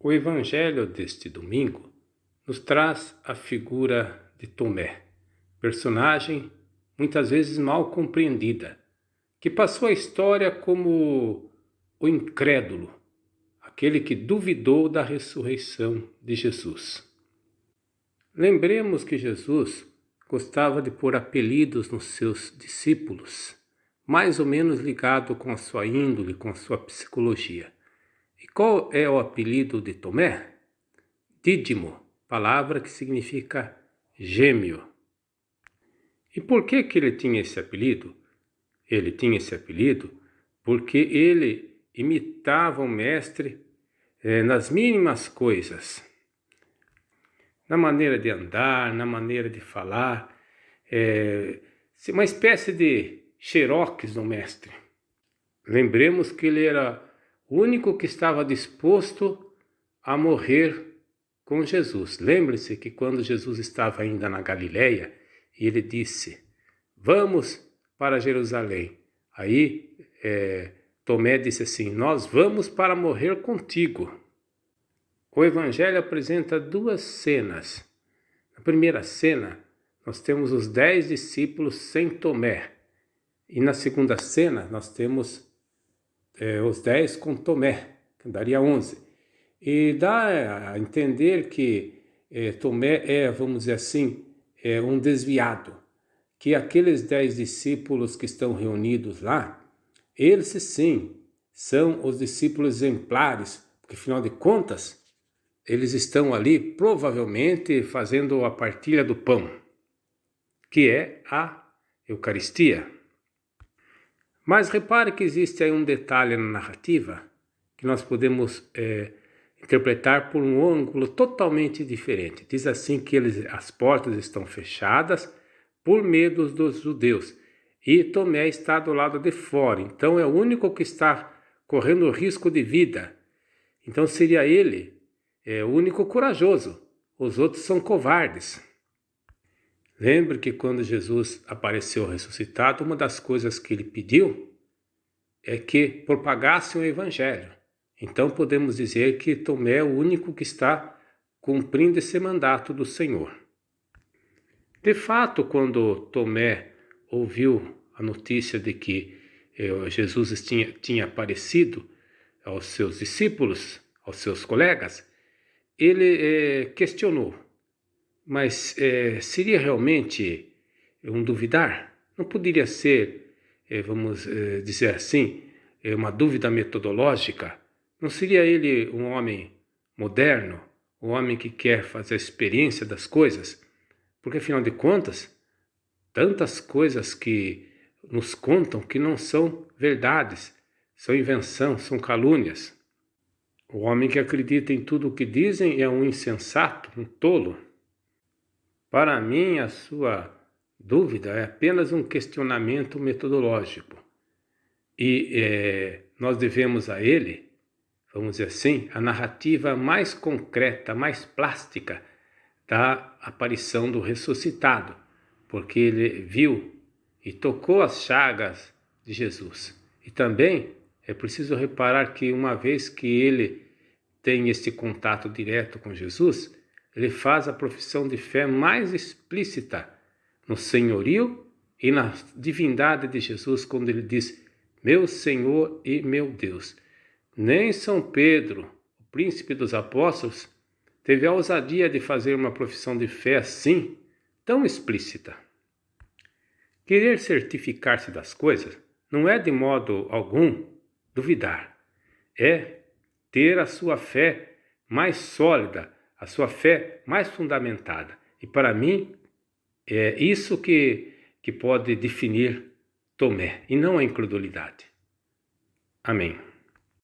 O Evangelho deste domingo nos traz a figura de Tomé, personagem muitas vezes mal compreendida, que passou a história como o incrédulo, aquele que duvidou da ressurreição de Jesus. Lembremos que Jesus gostava de pôr apelidos nos seus discípulos, mais ou menos ligado com a sua índole, com a sua psicologia. E qual é o apelido de Tomé? Dídimo, palavra que significa gêmeo. E por que ele tinha esse apelido? Ele tinha esse apelido porque ele imitava o mestre nas mínimas coisas. Na maneira de andar, na maneira de falar, uma espécie de xerox do mestre. Lembremos que ele era o único que estava disposto a morrer com Jesus. Lembre-se que quando Jesus estava ainda na Galileia, ele disse: vamos para Jerusalém. Aí Tomé disse assim: nós vamos para morrer contigo. O Evangelho apresenta duas cenas. Na primeira cena, nós temos os 10 discípulos sem Tomé. E na segunda cena, nós temos os 10 com Tomé, que daria 11. E dá a entender que Tomé vamos dizer assim, um desviado. Que aqueles 10 discípulos que estão reunidos lá, eles sim são os discípulos exemplares, porque afinal de contas, eles estão ali provavelmente fazendo a partilha do pão, que é a Eucaristia. Mas repare que existe aí um detalhe na narrativa que nós podemos interpretar por um ângulo totalmente diferente. Diz assim que as portas estão fechadas por medo dos judeus e Tomé está do lado de fora, então é o único que está correndo risco de vida. Então seria ele o único corajoso, os outros são covardes. Lembre que quando Jesus apareceu ressuscitado, uma das coisas que ele pediu é que propagasse o Evangelho. Então podemos dizer que Tomé é o único que está cumprindo esse mandato do Senhor. De fato, quando Tomé ouviu a notícia de que Jesus tinha aparecido aos seus discípulos, aos seus colegas, ele questionou, mas seria realmente um duvidar? Não poderia ser, vamos dizer assim, uma dúvida metodológica? Não seria ele um homem moderno, um homem que quer fazer a experiência das coisas? Porque, afinal de contas, tantas coisas que nos contam que não são verdades, são invenção, são calúnias. O homem que acredita em tudo o que dizem é um insensato, um tolo. Para mim, a sua dúvida é apenas um questionamento metodológico. E nós devemos a ele, vamos dizer assim, a narrativa mais concreta, mais plástica da aparição do ressuscitado, porque ele viu e tocou as chagas de Jesus. E também é preciso reparar que uma vez que ele tem esse contato direto com Jesus, ele faz a profissão de fé mais explícita no senhorio e na divindade de Jesus, quando ele diz: meu Senhor e meu Deus. Nem São Pedro, o príncipe dos apóstolos, teve a ousadia de fazer uma profissão de fé assim, tão explícita. Querer certificar-se das coisas não é de modo algum duvidar, é ter a sua fé mais sólida, a sua fé mais fundamentada. E para mim, é isso que pode definir Tomé, e não a incredulidade. Amém.